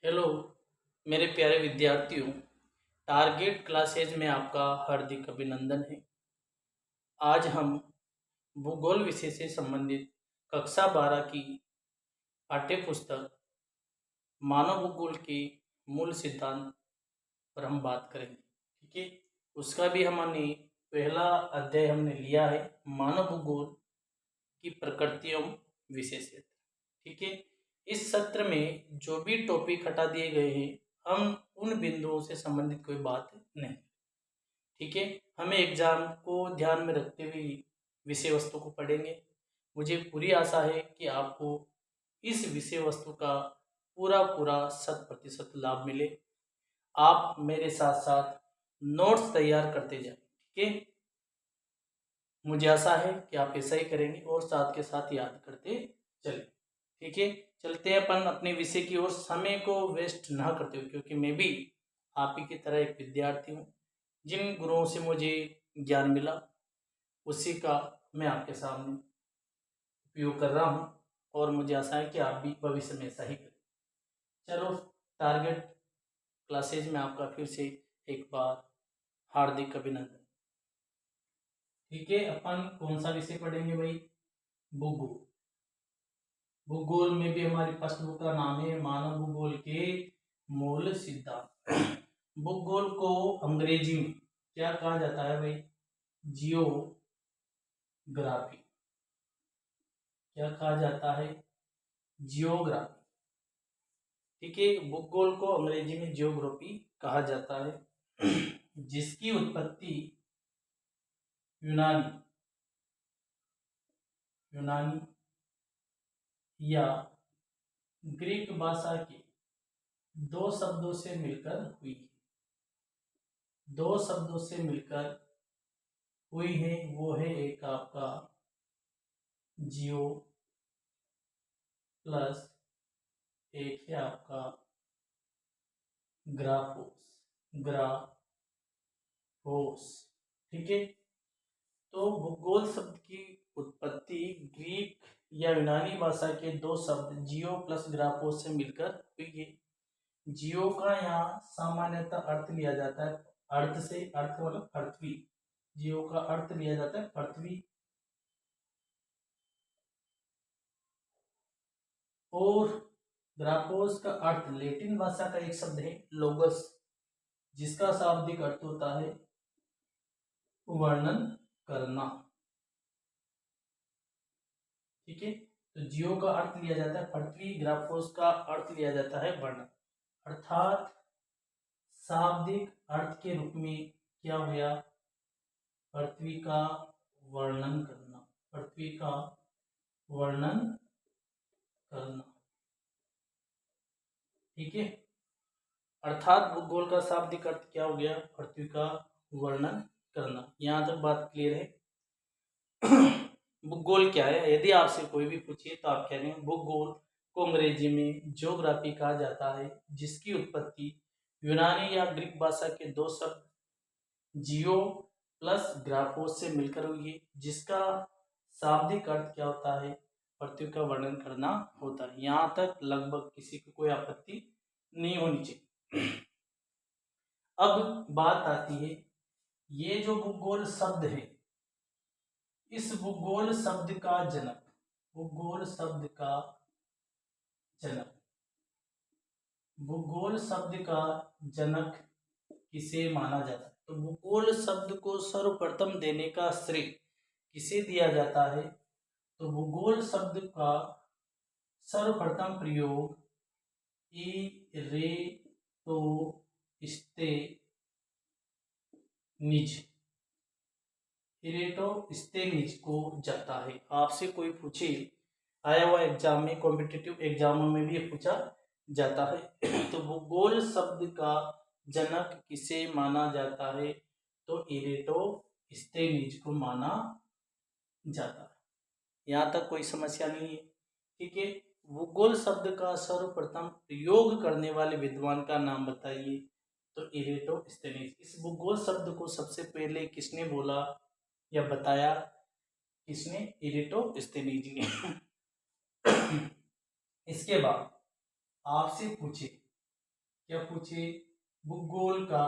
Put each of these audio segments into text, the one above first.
Hello मेरे प्यारे विद्यार्थियों। टारगेट क्लासेज में आपका हार्दिक अभिनंदन है। आज हम भूगोल विषय से संबंधित कक्षा 12 की पाठ्य पुस्तक मानव भूगोल के मूल सिद्धांत पर हम बात करेंगे। ठीक है, उसका भी हमने पहला अध्याय हमने लिया है, मानव भूगोल की प्रकृति एवं विशेषता। ठीक है, इस सत्र में जो भी टॉपिक हटा दिए गए हैं हम उन बिंदुओं से संबंधित कोई बात नहीं। ठीक है, हमें एग्जाम को ध्यान में रखते हुए विषय वस्तु को पढ़ेंगे। मुझे पूरी आशा है कि आपको इस विषय वस्तु का पूरा पूरा 100% लाभ मिले। आप मेरे साथ साथ नोट्स तैयार करते जाएं। ठीक है, मुझे आशा है कि आप ऐसा ही करेंगे और साथ के साथ याद करते चलें। ठीक है, चलते हैं अपन अपने विषय की ओर, समय को वेस्ट ना करते हुए, क्योंकि मैं भी आप ही की तरह एक विद्यार्थी हूँ। जिन गुरुओं से मुझे ज्ञान मिला उसी का मैं आपके सामने उपयोग कर रहा हूँ और मुझे आशा है कि आप भी भविष्य में ऐसा ही करें। चलो, टारगेट क्लासेज में आपका फिर से एक बार हार्दिक अभिनंदन। ठीक है, अपन कौन सा विषय पढ़ेंगे भाई? भूगोल। भूगोल में भी हमारी फर्स्ट बुक का नाम है मानव भूगोल के मूल सिद्धांत। भूगोल को अंग्रेजी में क्या कहा जाता है भाई? जियोग्राफी। क्या कहा जाता है? जियोग्राफी। ठीक है, भूगोल को अंग्रेजी में जियोग्राफी कहा जाता है, जिसकी उत्पत्ति यूनानी यूनानी या ग्रीक भाषा के दो शब्दों से मिलकर हुई। दो शब्दों से मिलकर हुई है, वो है एक आपका जियो प्लस एक है आपका ग्राफोस। ठीक है, तो भूगोल शब्द की उत्पत्ति ग्रीक या यूनानी भाषा के दो शब्द जियो प्लस ग्राफोस से मिलकर हुई है। जियो का यहाँ सामान्यतः अर्थ लिया जाता है, अर्थ से अर्थ मतलब पृथ्वी। जियो का अर्थ लिया जाता है पृथ्वी, और ग्राफोस का अर्थ लैटिन भाषा का एक शब्द है लोगस, जिसका शाब्दिक अर्थ होता है वर्णन करना। ठीक है, तो जियो का अर्थ लिया जाता है पृथ्वी, ग्राफोस का अर्थ लिया जाता है वर्णन। अर्थात शाब्दिक अर्थ के रूप में क्या हुआ? पृथ्वी का वर्णन करना। पृथ्वी का वर्णन करना। ठीक है, अर्थात भूगोल का शाब्दिक अर्थ क्या हो गया? पृथ्वी का वर्णन करना। यहाँ तक बात क्लियर है? भूगोल क्या है? यदि आपसे कोई भी पूछे तो आप कह रहे हैं भूगोल को अंग्रेजी में ज्योग्राफी कहा जाता है, जिसकी उत्पत्ति यूनानी या ग्रीक भाषा के दो शब्द जियो प्लस ग्राफोस से मिलकर हुई है, जिसका शाब्दिक अर्थ क्या होता है? पृथ्वी का वर्णन करना होता है। यहाँ तक लगभग किसी को कोई आपत्ति नहीं होनी चाहिए। अब बात आती है, ये जो भूगोल शब्द है, इस भूगोल शब्द का जनक, भूगोल शब्द का जनक, भूगोल शब्द का जनक किसे माना जाता है? तो भूगोल शब्द को सर्वप्रथम देने का श्रेय किसे दिया जाता है? तो भूगोल शब्द का सर्वप्रथम प्रयोग इरेटोस्थेनिज को जाता है। आपसे कोई पूछे, आया हुआ एग्जाम में, कॉम्पिटिटिव एग्जामों में भी ये पूछा जाता है। तो भूगोल शब्द का जनक किसे माना जाता है? तो इरेटोस्थेनिज को माना जाता है। यहाँ तक कोई समस्या नहीं है। ठीक है, भूगोल शब्द का सर्वप्रथम प्रयोग करने वाले विद्वान का नाम बताइए? तो इरेटोस्थेनिज। इस भूगोल शब्द को सबसे पहले किसने बोला या बताया? किसने? इरेटोस्थेनिज ने। इसके बाद आपसे पूछे क्या पूछे? भूगोल का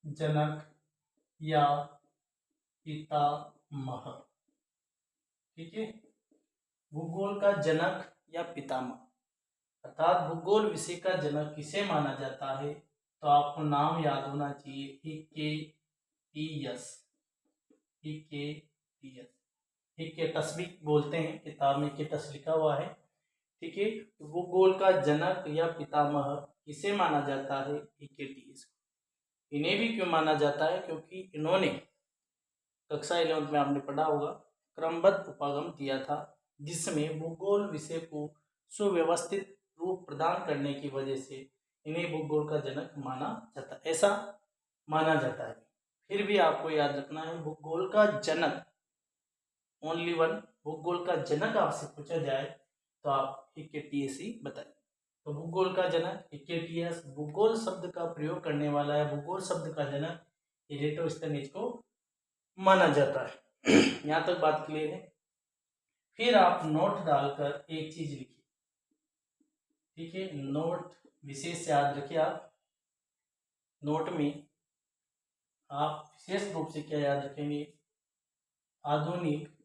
जनक या पितामह। ठीक है, भूगोल का जनक या पितामह अर्थात भूगोल विषय का जनक किसे माना जाता है? तो आपको नाम याद होना चाहिए, हिक्केटियस। हिक्केटियस, हिक्केटस भी बोलते हैं, किताब में हिक्केटस लिखा हुआ है। ठीक है, तो भूगोल का जनक या पितामह किसे माना जाता है? हिक्केटियस को। इन्हें भी क्यों माना जाता है? क्योंकि इन्होंने कक्षा 11 में आपने पढ़ा होगा क्रमबद्ध उपागम दिया था, जिसमें भूगोल विषय को सुव्यवस्थित रूप प्रदान करने की वजह से इन्हें भूगोल का जनक माना जाता है, ऐसा माना जाता है। फिर भी आपको याद रखना है, भूगोल का जनक ओनली वन, भूगोल का जनक आपसे पूछा जाए तो आप हिक्केटियस ही बताएं। तो भूगोल का जनक हिक्केटियस, भूगोल शब्द का प्रयोग करने वाला है, भूगोल शब्द का जनक इरेटोस्थेनीज को माना जाता है। यहाँ तक बात क्लियर है। फिर आप नोट डालकर एक चीज लिखिए। ठीक है, नोट विशेष याद रखिए। आप नोट में आप विशेष रूप से क्या याद रखेंगे? आधुनिक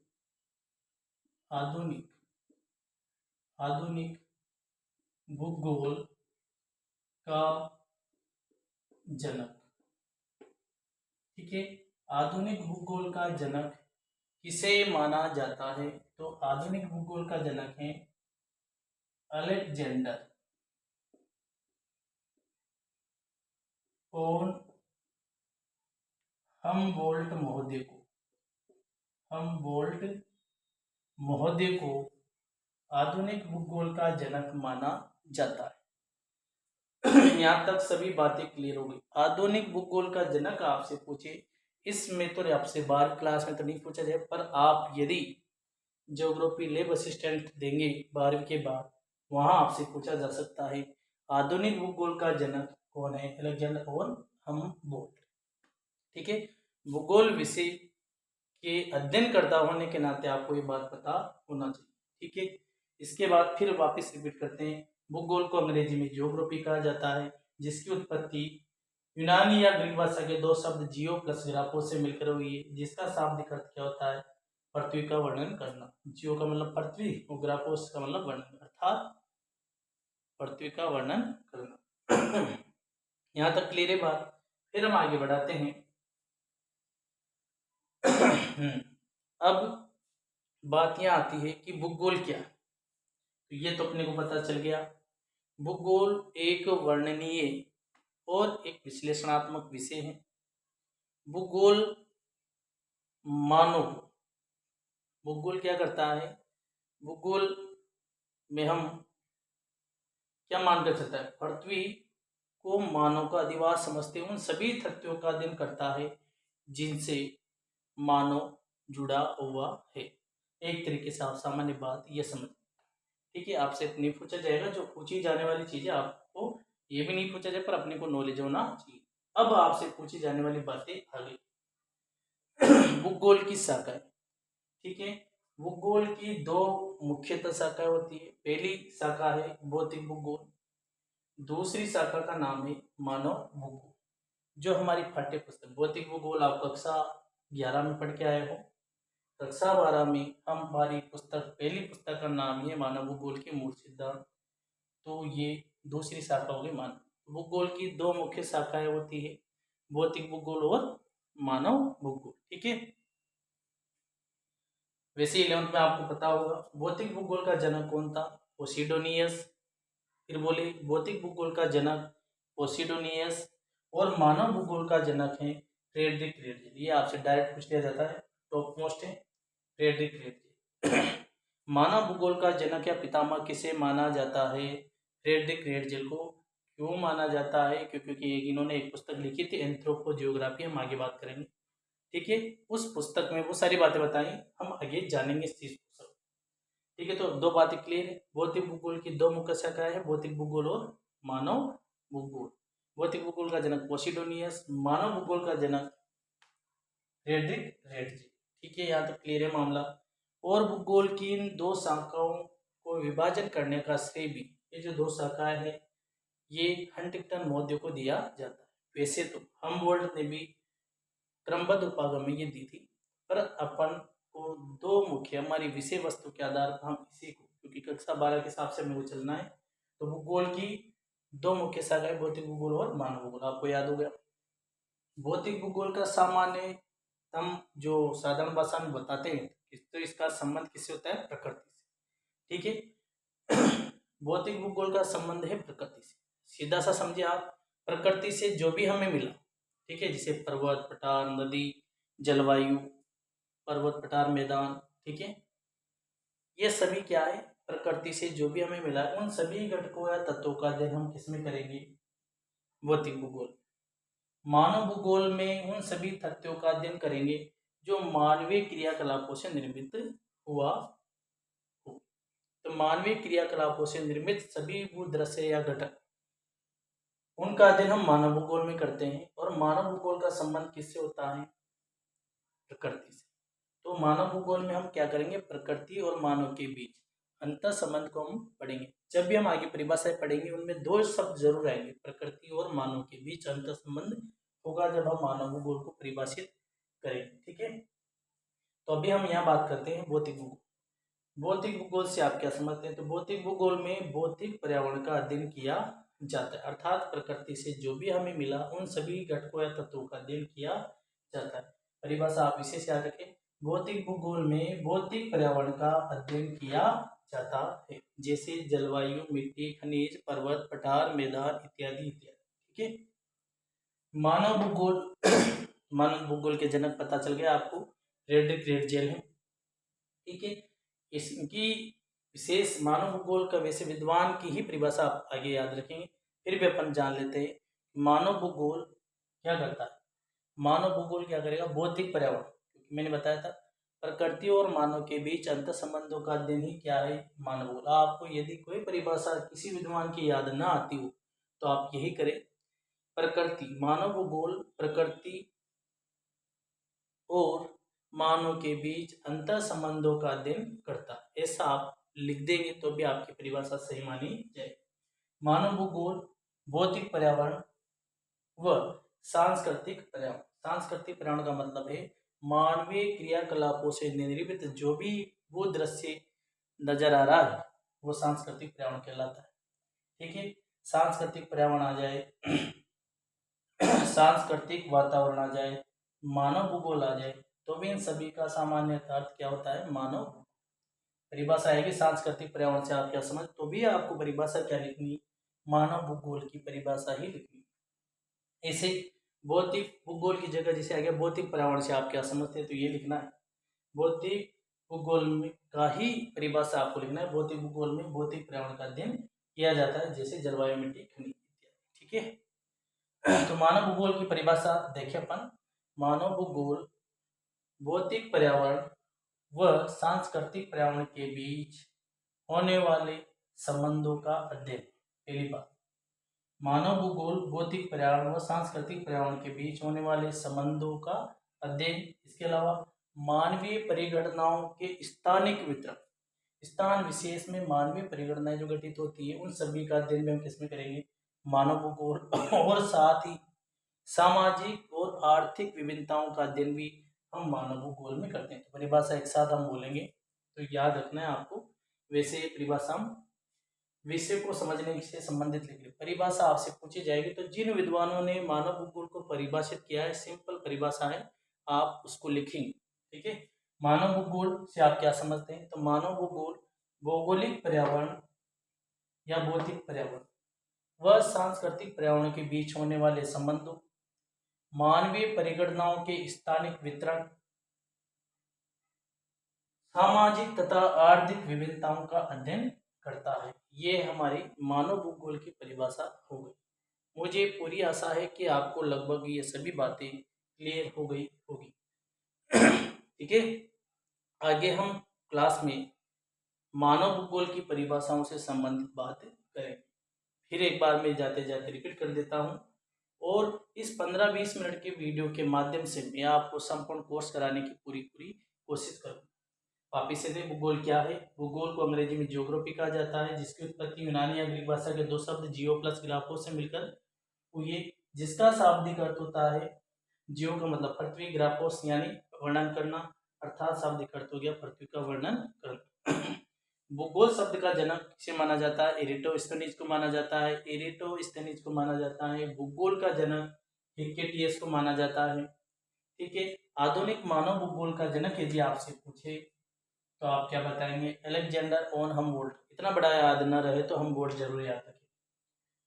आधुनिक आधुनिक भूगोल का जनक। ठीक है, आधुनिक भूगोल का जनक किसे माना जाता है? तो आधुनिक भूगोल का जनक है अलेक्जेंडर फोन हमबोल्ट महोदय को। हमबोल्ट महोदय को आधुनिक भूगोल का जनक माना जाता है। यहाँ तक सभी बातें क्लियर हो गई। आधुनिक भूगोल का जनक आपसे पूछे, इसमें तो आपसे 12 क्लास में तो नहीं पूछा जाए, पर आप यदि ज्योग्राफी लैब असिस्टेंट देंगे 12वीं के बाद, वहां आपसे पूछा जा सकता है आधुनिक भूगोल का जनक कौन है? Alexander phone Humboldt. ठीक है, भूगोल विषय के अध्ययन करता होने के नाते आपको ये बात पता होना चाहिए। ठीक है, इसके बाद फिर वापस रिपीट करते हैं। भूगोल को अंग्रेजी में जियोग्राफी कहा जाता है, जिसकी उत्पत्ति यूनानी या ग्रीक भाषा के दो शब्द जियो प्लस ग्राफो से मिलकर हुई है, जिसका शाब्दिक अर्थ क्या होता है? पृथ्वी का वर्णन करना। जियो का मतलब पृथ्वी और ग्राफोस का मतलब वर्णन, अर्थात पृथ्वी का वर्णन करना। यहाँ तक क्लियर है बात। फिर हम आगे बढ़ाते हैं। अब बात यह आती है कि भूगोल क्या है। तो ये तो अपने को पता चल गया, भूगोल एक वर्णनीय और एक विश्लेषणात्मक विषय है। भूगोल मानव, भूगोल क्या करता है? भूगोल में हम क्या मानकर चलता है? पृथ्वी को मानव का अधिवास समझते उन सभी तथ्यों का अध्ययन करता है जिनसे मानव जुड़ा हुआ है। एक तरीके से आप सामान्य बात ये समझ। ठीक है, आपसे नहीं पूछा जाएगा, जो पूछी जाने वाली चीजें आपको ये भी नहीं पूछा जाए, पर अपने को नॉलेज होना चाहिए। अब आपसे पूछी जाने वाली बातें आ गई। भूगोल की शाखाएं। ठीक है, भूगोल की दो मुख्यतः शाखाएं होती है। पहली शाखा है भौतिक भूगोल, दूसरी शाखा का नाम है मानव भूगोल। जो हमारी पाठ्य पुस्तक भौतिक भूगोल आप कक्षा 11 में पढ़ के आए हो, कक्षा 12 में हम हमारी पुस्तक पहली पुस्तक का नाम है मानव भूगोल के मूल सिद्धांत। तो ये दूसरी शाखा होगी मानव भूगोल की। दो मुख्य शाखाएं होती है, भौतिक भूगोल और मानव भूगोल। ठीक है, वैसे 11th में आपको पता होगा भौतिक भूगोल का जनक कौन था? पोसिडोनियस। फिर बोले भौतिक भूगोल का जनक पोसिडोनियस और मानव भूगोल का जनक है फ्रेडरिक रेटजेल। ये आपसे डायरेक्ट पूछ लिया जाता है, टॉप मोस्ट है फ्रेडरिक रेटजेल। मानव भूगोल का जनक या पितामह किसे माना जाता है? फ्रेडरिक रेटजेल को। क्यों माना जाता है? क्योंकि इन्होंने एक पुस्तक लिखी थी एंथ्रोपोजियोग्राफी, हम आगे बात करेंगे। ठीक है, उस पुस्तक में वो सारी बातें बताई, हम आगे जानेंगे इस चीज को सब। ठीक है, तो दो बातें क्लियर है। भौतिक भूगोल की दो मुख्य शाखाएं हैं, भौतिक भूगोल और मानव भूगोल। भौतिक भूगोल का जनक पोसिडोनियस, मानव भूगोल का जनक फ्रेडरिक रेटजेल। ठीक है, यहाँ तक क्लियर है मामला। और भूगोल की इन दो शाखाओं को विभाजन करने का श्रेय भी, ये जो दो शाखाएं हैं ये हंटिंगटन महोदय को दिया जाता है। वैसे तो हमबोल्ट ने भी क्रमबद्ध उपागम ये दी थी, पर अपन को दो मुख्य हमारी विषय वस्तु के आधार पर हम इसी को, क्योंकि कक्षा 12 के हिसाब से मेरे को चलना है, तो भूगोल की दो मुख्य शाखाएं भौतिक भूगोल और मानव भूगोल, आपको याद हो गया। भौतिक भूगोल का सामान्य हम जो साधारण भाषा में बताते हैं तो इसका संबंध किससे होता है? प्रकृति से। ठीक है। भौतिक भूगोल का संबंध है प्रकृति से। सीधा सा समझिए आप, प्रकृति से जो भी हमें मिला, ठीक है, जैसे पर्वत, पठार, नदी, जलवायु, पर्वत, पठार, मैदान, ठीक है, ये सभी क्या है? प्रकृति से जो भी हमें मिला है, उन सभी घटकों या तत्वों का अध्ययन हम किसमें करेंगे? भौतिक भूगोल। मानव भूगोल में उन सभी तथ्यों का अध्ययन करेंगे जो मानवीय क्रियाकलापों से निर्मित हुआ हो। तो मानवीय क्रियाकलापों से निर्मित सभी भूदृश्य या घटक, उनका अध्ययन हम मानव भूगोल में करते हैं। और मानव भूगोल का संबंध किससे होता है? प्रकृति से। तो मानव भूगोल में हम क्या करेंगे? प्रकृति और मानव के बीच अंतर संबंध को हम पढ़ेंगे। जब भी हम आगे परिभाषाएं पढ़ेंगे उनमें दो शब्द जरूर आएंगे, प्रकृति और मानव के बीच अंतर संबंध होगा जब हम मानव भूगोल को परिभाषित करेंगे। ठीक है, तो अभी हम यहाँ बात करते हैं भौतिक भूगोल। भौतिक भूगोल से आप क्या समझते हैं? तो भौतिक भूगोल में भौतिक पर्यावरण का अध्ययन किया जाता है, अर्थात प्रकृति से जो भी हमें मिला उन सभी घटकों या तत्वों का अध्ययन किया जाता है। परिभाषा आप विशेष याद रखें, भौतिक भूगोल में भौतिक पर्यावरण का अध्ययन किया जाता है, जैसे जलवायु, मिट्टी, खनिज, पर्वत, पठार, मैदान इत्यादि इत्यादि। ठीक है, मानव भूगोल मानव भूगोल के जनक पता चल गया आपको, फ्रेडरिक रेटजेल है। ठीक है, इसकी विशेष मानव भूगोल का वैसे विद्वान की ही परिभाषा आप आगे याद रखेंगे, फिर भी अपन जान लेते हैं मानव भूगोल क्या करता है। मानव भूगोल क्या करेगा? भौतिक पर्यावरण, क्योंकि मैंने बताया था प्रकृति और मानव के बीच अंतर संबंधों का अध्ययन ही क्या है? मानव भूगोल। आपको यदि कोई परिभाषा किसी विद्वान की याद ना आती हो तो आप यही करें, प्रकृति, मानव भूगोल प्रकृति और मानव के बीच अंतर संबंधों का अध्ययन करता है। ऐसा आप लिख देंगे तो भी आपकी परिभाषा सही मानी जाए। मानव भूगोल भौतिक पर्यावरण व सांस्कृतिक पर्यावरण। सांस्कृतिक पर्यावरण का मतलब है मानवीय क्रियाकलापों से निर्मित जो भी वो दृश्य नजर आ रहा है वो सांस्कृतिक पर्यावरण कहलाता है। ठीक है, सांस्कृतिक पर्यावरण आ जाए, सांस्कृतिक वातावरण आ जाए, मानव भूगोल आ जाए, तो भी इन सभी का सामान्य अर्थ क्या होता है? मानव। परिभाषा आएगी सांस्कृतिक पर्यावरण से आप क्या समझ, तो भी आपको परिभाषा क्या लिखनी? मानव भूगोल की परिभाषा ही लिखनी। ऐसे भौतिक भूगोल की जगह जैसे आ गया भौतिक पर्यावरण से आप क्या समझते हैं, तो ये लिखना है। भौतिक भूगोल में का ही परिभाषा आपको लिखना है। भौतिक भूगोल में भौतिक पर्यावरण का अध्ययन किया जाता है, जैसे जलवायु, मिट्टी, खनिज इत्यादि। ठीक है, तो मानव भूगोल की परिभाषा देखें अपन। मानव भूगोल भौतिक पर्यावरण व सांस्कृतिक पर्यावरण के बीच होने वाले संबंधों का अध्ययन। पहली बात, मानव भूगोल भौतिक पर्यावरण व सांस्कृतिक पर्यावरण के बीच होने वाले संबंधों का अध्ययन। इसके अलावा मानवीय परिगणनाओं के स्थानिक वितरण, स्थान विशेष में मानवीय परिगणनाएं जो घटित होती है उन सभी का अध्ययन भी हम किसमें करेंगे? मानव भूगोल। और साथ ही सामाजिक और आर्थिक विभिन्नताओं का अध्ययन भी हम मानव भूगोल में करते हैं। तो परिभाषा एक साथ हम बोलेंगे तो याद रखना है आपको। वैसे परिभाषा हम विषय को समझने से संबंधित लिख ले। परिभाषा आपसे पूछी जाएगी तो जिन विद्वानों ने मानव भूगोल को परिभाषित किया है, सिंपल परिभाषा है, आप उसको लिखेंगे। ठीक है, मानव भूगोल से आप क्या समझते हैं? तो मानव भूगोल भौगोलिक पर्यावरण या भौतिक पर्यावरण व सांस्कृतिक पर्यावरण के बीच होने वाले संबंधों, मानवीय परिगणनाओं के स्थानिक वितरण, सामाजिक तथा आर्थिक विभिन्नताओं का अध्ययन करता है। ये हमारी मानव भूगोल की परिभाषा हो गई। मुझे पूरी आशा है कि आपको लगभग ये सभी बातें क्लियर हो गई होगी। ठीक है, आगे हम क्लास में मानव भूगोल की परिभाषाओं से संबंधित बात करें। फिर एक बार मैं जाते जाते रिपीट कर देता हूँ, और इस 15-20 मिनट के वीडियो के माध्यम से मैं आपको संपूर्ण कोर्स कराने की पूरी कोशिश करूँगा। वापिस से भूगोल क्या है? भूगोल को अंग्रेजी में ज्योग्राफी कहा जाता है, जिसकी उत्पत्ति यूनानी या ग्रीक भाषा के दो शब्द जियो प्लस ग्राफो से मिलकर हुई है, जिसका शाब्दिक अर्थ होता है जियो का मतलब पृथ्वी, ग्राफोस यानी वर्णन करना, अर्थात शाब्दिक अर्थ हो गया पृथ्वी का वर्णन करना। भूगोल शब्द का जनक किसे माना जाता है? एरिटोस्थेनीज को माना जाता है। एरिटोस्थेनीज को माना जाता है भूगोल का जनक हिक्केटियस को माना जाता है। ठीक है, आधुनिक मानव भूगोल का जनक यदि आपसे पूछे तो आप क्या बताएंगे? Alexander on Humboldt. इतना बड़ा याद न रहे तो हमबोल्ट जरूर याद रखें।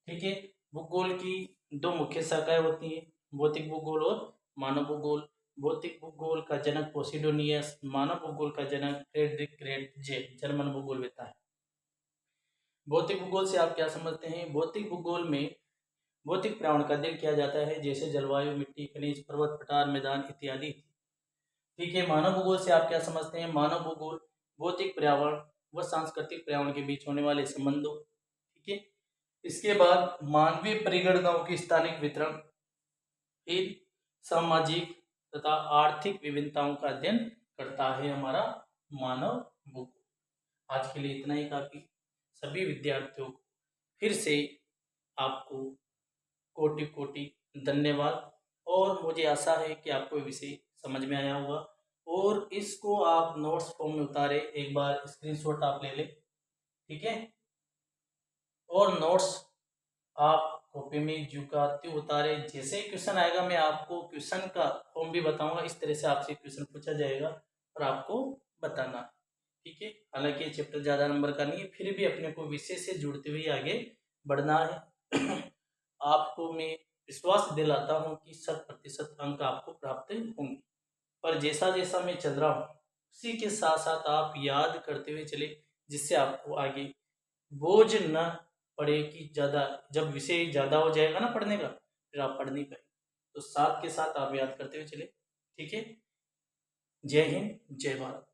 ठीक है, भूगोल की दो मुख्य शाखाएं होती हैं, भौतिक भूगोल और मानव भूगोल। भौतिक भूगोल का जनक पोसिडोनियस, मानव भूगोल का जनक फ्रेडरिक क्रेटजे, जर्मन भूगोलवेत्ता है। भौतिक भूगोल से आप क्या समझते हैं? भौतिक भूगोल में भौतिक पर्यावरण का अध्ययन किया जाता है, जैसे जलवायु, मिट्टी, खनिज, पर्वत, पठार, मैदान इत्यादि। ठीक है, मानव भूगोल से आप क्या समझते हैं? मानव भूगोल भौतिक पर्यावरण व सांस्कृतिक पर्यावरण के बीच होने वाले संबंधों। ठीक है, इसके बाद मानवीय परिगणनाओं की स्थानिक वितरण, फिर सामाजिक तथा आर्थिक विभिन्नताओं का अध्ययन करता है हमारा मानव भूगोल। आज के लिए इतना ही काफी। सभी विद्यार्थियों को फिर से आपको कोटि कोटि धन्यवाद, और मुझे आशा है कि आपको विषय समझ में आया होगा, और इसको आप नोट्स फॉर्म में उतारे, एक बार स्क्रीनशॉट आप ले लें। ठीक है, और नोट्स आप कॉपी में जुगाती उतारे। जैसे ही क्वेश्चन आएगा मैं आपको क्वेश्चन का फॉर्म भी बताऊंगा, इस तरह से आपसे क्वेश्चन पूछा जाएगा और आपको बताना। ठीक है, हालांकि ये चैप्टर ज़्यादा नंबर का नहीं है, फिर भी अपने को विषय से जुड़ते हुए आगे बढ़ना है। आपको मैं विश्वास दिलाता हूँ कि 100% अंक आपको प्राप्त होंगे, पर जैसा जैसा मैं चल रहा हूँ उसी के साथ साथ आप याद करते हुए चले, जिससे आपको आगे बोझ न पड़े कि ज़्यादा, जब विषय ज़्यादा हो जाएगा ना पढ़ने का, फिर आप पढ़ नहीं पाए। तो साथ के साथ आप याद करते हुए चले। ठीक है, जय हिंद, जय भारत।